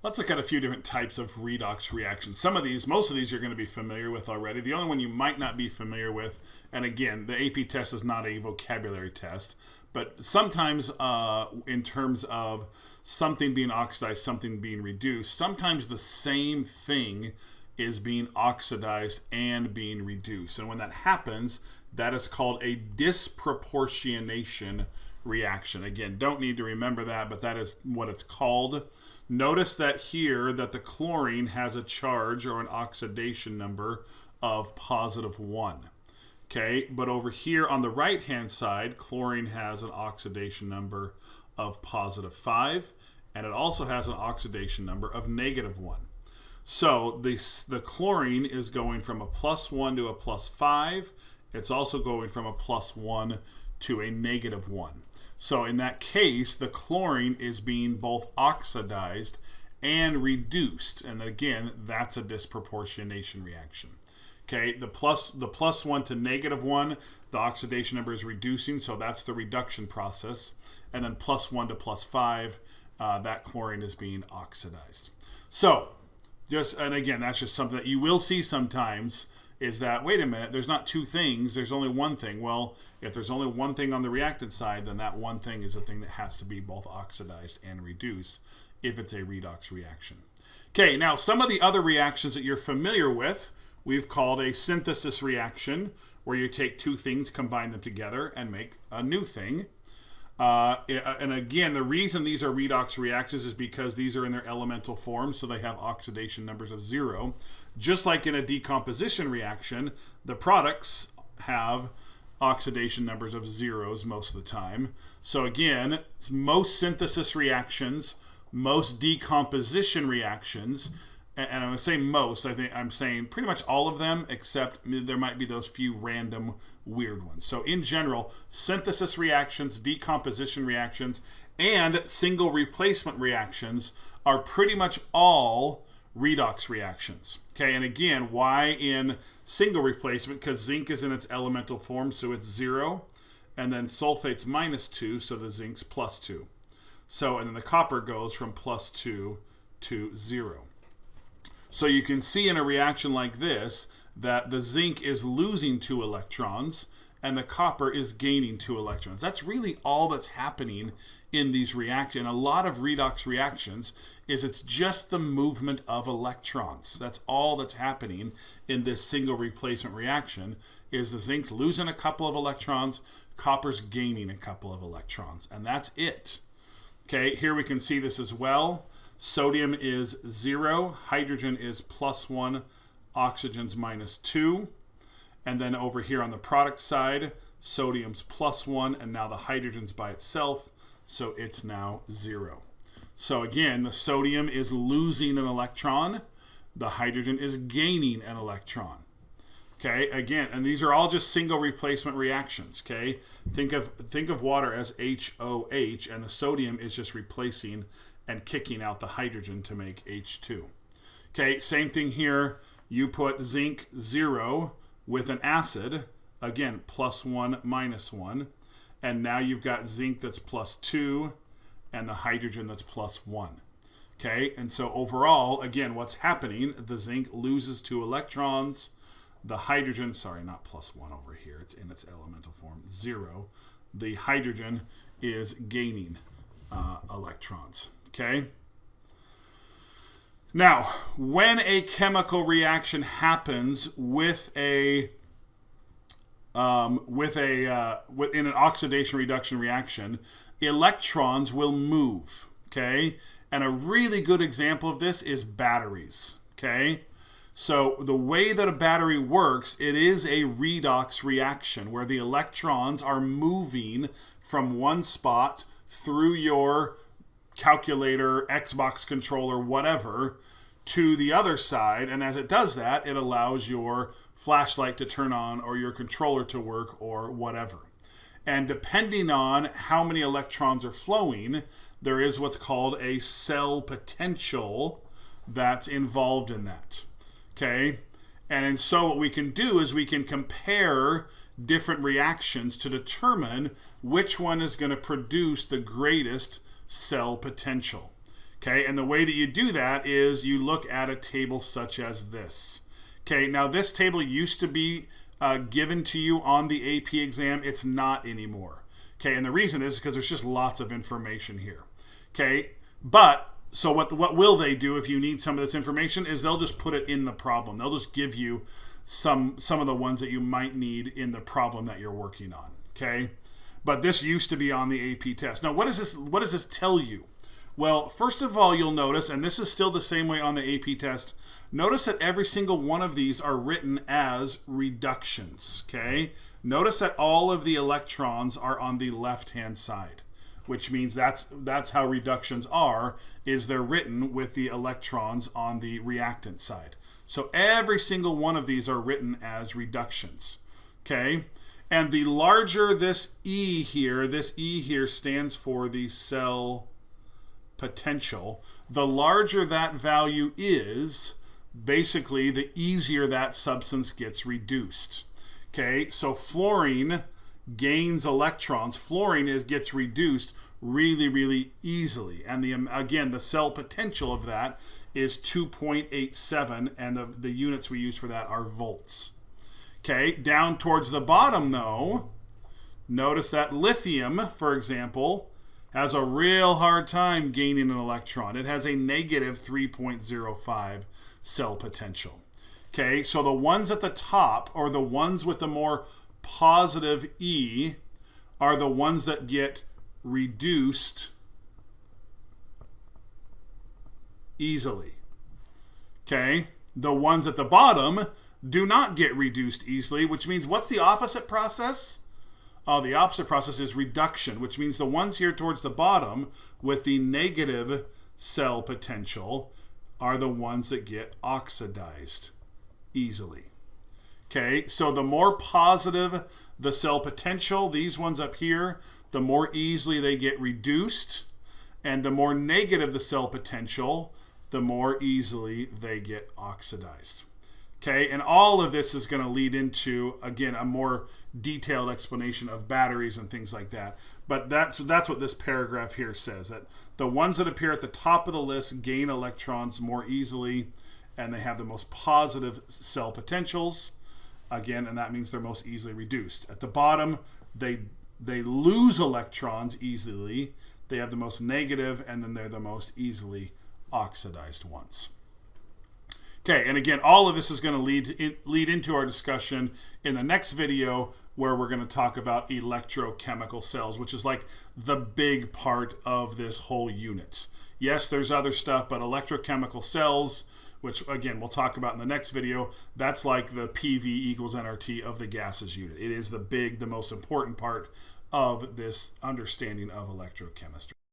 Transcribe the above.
Let's look at a few different types of redox reactions. Most of these you're going to be familiar with already. The only one you might not be familiar with, and again, the AP test is not a vocabulary test, but sometimes in terms of something being oxidized, something being reduced, sometimes the same thing is being oxidized and being reduced. And when that happens, that is called a disproportionation reaction. Again, don't need to remember that, but that is what it's called. Notice that here that the chlorine has a charge or an oxidation number of +1. Okay, but over here on the right hand side, chlorine has an oxidation number of +5, and it also has an oxidation number of -1. So the chlorine is going from a +1 to a +5. It's also going from a +1 to a -1. So in that case, the chlorine is being both oxidized and reduced. And again, that's a disproportionation reaction. Okay, the +1 to -1, the oxidation number is reducing, so that's the reduction process. And then +1 to +5, that chlorine is being oxidized. So, and again, that's just something that you will see sometimes, is that, wait a minute, there's not two things, there's only one thing. Well, if there's only one thing on the reactant side, then that one thing is the thing that has to be both oxidized and reduced if it's a redox reaction. Okay, now some of the other reactions that you're familiar with, we've called a synthesis reaction, where you take two things, combine them together, and make a new thing. And again, the reason these are redox reactions is because these are in their elemental form, so they have oxidation numbers of 0. Just like in a decomposition reaction, the products have oxidation numbers of 0s most of the time. So again, most synthesis reactions, most decomposition reactions, and I'm going to say most, I think I'm saying pretty much all of them, except there might be those few random weird ones. So in general, synthesis reactions, decomposition reactions, and single replacement reactions are pretty much all redox reactions. Okay, and again, why in single replacement? Because zinc is in its elemental form, so it's 0, and then sulfate's -2, so the zinc's +2. So, and then the copper goes from +2 to 0. So you can see in a reaction like this that the zinc is losing 2 electrons and the copper is gaining 2 electrons. That's really all that's happening in these reactions. A lot of redox reactions is it's just the movement of electrons. That's all that's happening in this single replacement reaction, is the zinc's losing a couple of electrons, copper's gaining a couple of electrons, and that's it. Okay, here we can see this as well. Sodium is 0, hydrogen is +1, oxygen's -2. And then over here on the product side, sodium's +1, and now the hydrogen's by itself, so it's now 0. So again, the sodium is losing an electron, the hydrogen is gaining an electron. Okay, again, and these are all just single replacement reactions, okay? Think of water as HOH, and the sodium is just replacing and kicking out the hydrogen to make H2. Okay, same thing here. You put zinc 0 with an acid, again, +1, -1, and now you've got zinc that's +2 and the hydrogen that's +1. Okay, and so overall, again, what's happening, the zinc loses 2 electrons, the hydrogen, sorry, not +1 over here, it's in its elemental form, 0. The hydrogen is gaining electrons. Okay. Now, when a chemical reaction happens in an oxidation reduction reaction, electrons will move. Okay, and a really good example of this is batteries. Okay, so the way that a battery works, it is a redox reaction where the electrons are moving from one spot through your calculator, Xbox controller, whatever, to the other side. And as it does that, it allows your flashlight to turn on or your controller to work or whatever. And depending on how many electrons are flowing, there is what's called a cell potential that's involved in that. Okay? And so what we can do is we can compare different reactions to determine which one is going to produce the greatest cell potential. Okay, and the way that you do that is you look at a table such as this. Okay, now this table used to be given to you on the AP exam. It's not anymore. Okay, and the reason is because there's just lots of information here. Okay, but so what will they do if you need some of this information is they'll just put it in the problem. They'll just give you some of the ones that you might need in the problem that you're working on. Okay, but this used to be on the AP test. Now, what does this tell you? Well, first of all, you'll notice, and this is still the same way on the AP test, notice that every single one of these are written as reductions, okay? Notice that all of the electrons are on the left-hand side, which means that's how reductions are, is they're written with the electrons on the reactant side. So every single one of these are written as reductions, okay? And the larger this E here stands for the cell potential. The larger that value is, basically the easier that substance gets reduced. Okay, so fluorine gains electrons. Fluorine gets reduced really, really easily. And again, the cell potential of that is 2.87, and the units we use for that are volts. Okay, down towards the bottom though, notice that lithium, for example, has a real hard time gaining an electron. It has a negative 3.05 cell potential. Okay, so the ones at the top, or the ones with the more positive E, are the ones that get reduced easily. Okay, the ones at the bottom do not get reduced easily, which means what's the opposite process? The opposite process is reduction, which means the ones here towards the bottom with the negative cell potential are the ones that get oxidized easily. Okay, so the more positive the cell potential, these ones up here, the more easily they get reduced, and the more negative the cell potential, the more easily they get oxidized. Okay, and all of this is going to lead into, again, a more detailed explanation of batteries and things like that. But that's what this paragraph here says, that the ones that appear at the top of the list gain electrons more easily, and they have the most positive cell potentials, again, and that means they're most easily reduced. At the bottom, they lose electrons easily, they have the most negative, and then they're the most easily oxidized ones. Okay, and again, all of this is going to lead into our discussion in the next video, where we're going to talk about electrochemical cells, which is like the big part of this whole unit. Yes, there's other stuff, but electrochemical cells, which again, we'll talk about in the next video, that's like the PV equals nRT of the gases unit. It is the most important part of this understanding of electrochemistry.